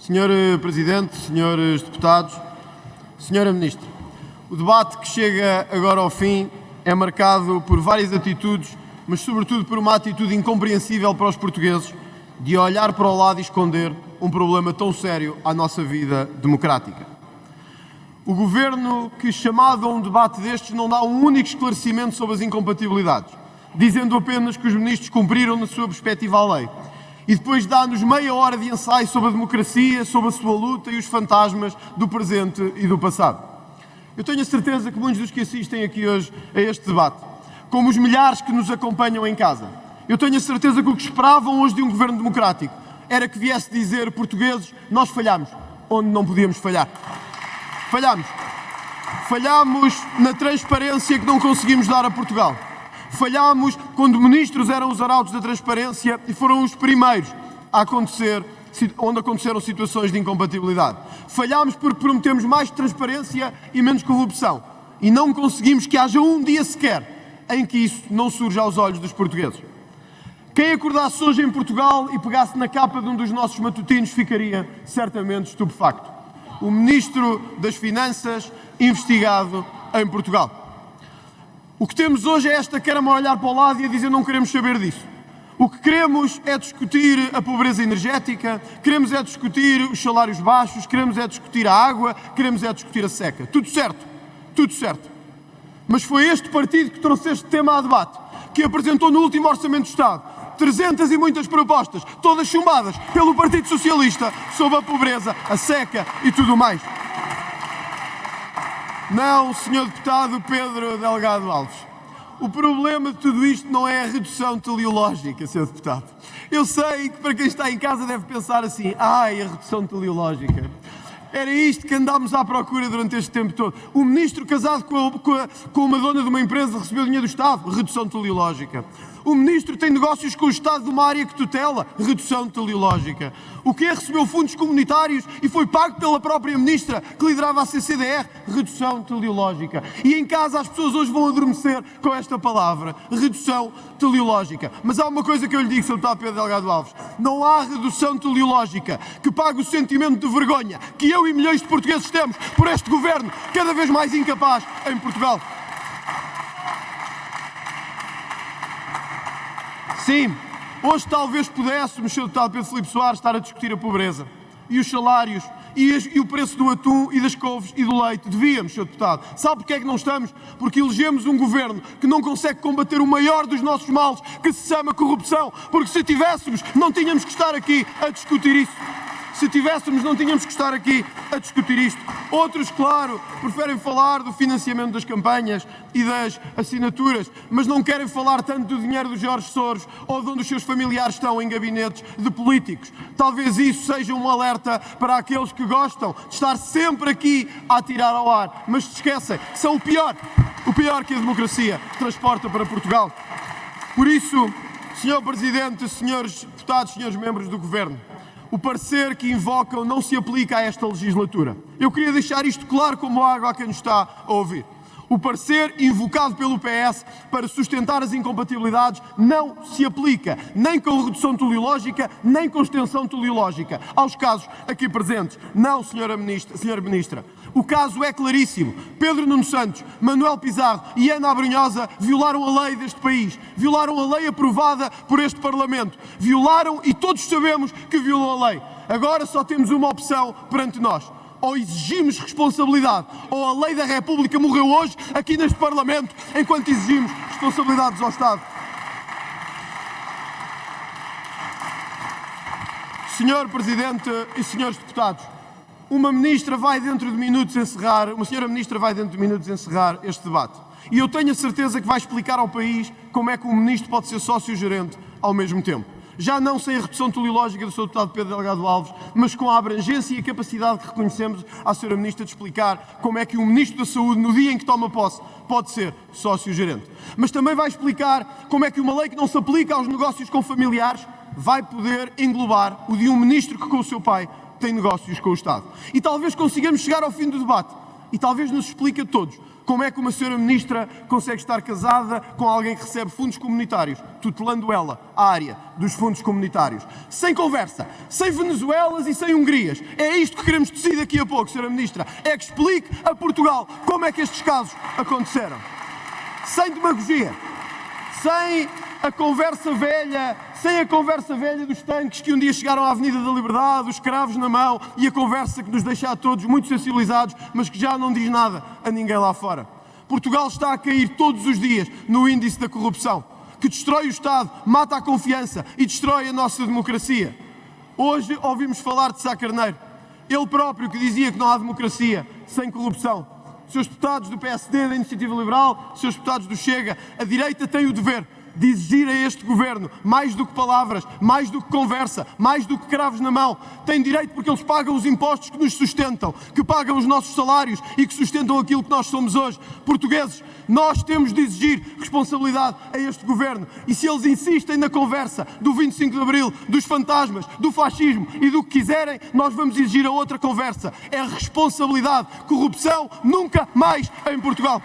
Senhor Presidente, senhores deputados, Senhora Ministra, o debate que chega agora ao fim é marcado por várias atitudes, mas sobretudo por uma atitude incompreensível para os portugueses de olhar para o lado e esconder um problema tão sério à nossa vida democrática. O Governo, que chamado a um debate destes, não dá um único esclarecimento sobre as incompatibilidades, dizendo apenas que os ministros cumpriram na sua perspectiva a lei. E depois dá-nos meia hora de ensaio sobre a democracia, sobre a sua luta e os fantasmas do presente e do passado. Eu tenho a certeza que muitos dos que assistem aqui hoje a este debate, como os milhares que nos acompanham em casa, eu tenho a certeza que o que esperavam hoje de um governo democrático era que viesse dizer: portugueses, nós falhámos onde não podíamos falhar. Falhámos. Falhámos na transparência que não conseguimos dar a Portugal. Falhámos quando ministros eram os arautos da transparência e foram os primeiros a acontecer, onde aconteceram situações de incompatibilidade. Falhámos porque prometemos mais transparência e menos corrupção. E não conseguimos que haja um dia sequer em que isso não surja aos olhos dos portugueses. Quem acordasse hoje em Portugal e pegasse na capa de um dos nossos matutinos ficaria certamente estupefacto. O Ministro das Finanças investigado em Portugal. O que temos hoje é esta Câmara a olhar para o lado e a dizer: não queremos saber disso. O que queremos é discutir a pobreza energética, queremos é discutir os salários baixos, queremos é discutir a água, queremos é discutir a seca. Tudo certo, tudo certo. Mas foi este partido que trouxe este tema a debate, que apresentou no último Orçamento de Estado 300 e muitas propostas, todas chumbadas pelo Partido Socialista, sobre a pobreza, a seca e tudo mais. Não, Sr. Deputado Pedro Delgado Alves. O problema de tudo isto não é a redução teleológica, Sr. Deputado. Eu sei que para quem está em casa deve pensar assim: ai, a redução teleológica. Era isto que andámos à procura durante este tempo todo. O ministro casado com uma dona de uma empresa recebeu dinheiro do Estado? Redução teleológica. O ministro tem negócios com o Estado de uma área que tutela? Redução teleológica. O que recebeu fundos comunitários e foi pago pela própria ministra que liderava a CCDR? Redução teleológica. E em casa as pessoas hoje vão adormecer com esta palavra: redução teleológica. Mas há uma coisa que eu lhe digo, Sr. Deputado Pedro Delgado Alves: não há redução teleológica que pague o sentimento de vergonha que eu e milhões de portugueses temos por este governo cada vez mais incapaz em Portugal. Sim, hoje talvez pudéssemos, Sr. Deputado Pedro Filipe Soares, estar a discutir a pobreza e os salários e o preço do atum e das couves e do leite. Devíamos, Sr. Deputado. Sabe porque é que não estamos? Porque elegemos um governo que não consegue combater o maior dos nossos males, que se chama corrupção. Porque se tivéssemos, não tínhamos que estar aqui a discutir isso. Se tivéssemos, não tínhamos que estar aqui a discutir isto. Outros, claro, preferem falar do financiamento das campanhas e das assinaturas, mas não querem falar tanto do dinheiro do Jorge Soros ou de onde os seus familiares estão em gabinetes de políticos. Talvez isso seja um alerta para aqueles que gostam de estar sempre aqui a atirar ao ar, mas se esquecem que são o pior que a democracia transporta para Portugal. Por isso, Sr. Presidente, senhores deputados, senhores membros do Governo, o parecer que invocam não se aplica a esta legislatura. Eu queria deixar isto claro como água a quem nos está a ouvir. O parecer invocado pelo PS para sustentar as incompatibilidades não se aplica nem com redução teleológica, nem com extensão teleológica aos casos aqui presentes. Não, Senhora Ministra. O caso é claríssimo. Pedro Nuno Santos, Manuel Pizarro e Ana Abrunhosa violaram a lei deste país. Violaram a lei aprovada por este Parlamento. Violaram, e todos sabemos que violou a lei. Agora só temos uma opção perante nós: ou exigimos responsabilidade, ou a lei da República morreu hoje aqui neste Parlamento, enquanto exigimos responsabilidades ao Estado. Senhor Presidente e senhores deputados, uma senhora ministra vai dentro de minutos encerrar este debate. E eu tenho a certeza que vai explicar ao país como é que um ministro pode ser sócio-gerente ao mesmo tempo. Já não sem a redução teleológica do Sr. Deputado Pedro Delgado Alves, mas com a abrangência e a capacidade que reconhecemos à Sra. Ministra de explicar como é que o Ministro da Saúde, no dia em que toma posse, pode ser sócio-gerente. Mas também vai explicar como é que uma lei que não se aplica aos negócios com familiares vai poder englobar o de um Ministro que, com o seu pai, tem negócios com o Estado. E talvez consigamos chegar ao fim do debate e talvez nos explique a todos Como é que uma senhora ministra consegue estar casada com alguém que recebe fundos comunitários, tutelando ela a área dos fundos comunitários? Sem conversa, sem Venezuelas e sem Hungrias. É isto que queremos decidir daqui a pouco, senhora ministra. É que explique a Portugal como é que estes casos aconteceram. Sem demagogia, sem a conversa velha dos tanques que um dia chegaram à Avenida da Liberdade, os cravos na mão e a conversa que nos deixa a todos muito sensibilizados, mas que já não diz nada a ninguém lá fora. Portugal está a cair todos os dias no índice da corrupção, que destrói o Estado, mata a confiança e destrói a nossa democracia. Hoje ouvimos falar de Sá Carneiro, ele próprio que dizia que não há democracia sem corrupção. Seus deputados do PSD, da Iniciativa Liberal, seus deputados do Chega, a direita tem o dever de exigir a este governo mais do que palavras, mais do que conversa, mais do que cravos na mão. Tem direito porque eles pagam os impostos que nos sustentam, que pagam os nossos salários e que sustentam aquilo que nós somos hoje. Portugueses, nós temos de exigir responsabilidade a este governo. E se eles insistem na conversa do 25 de Abril, dos fantasmas, do fascismo e do que quiserem, nós vamos exigir a outra conversa. É responsabilidade. Corrupção nunca mais em Portugal.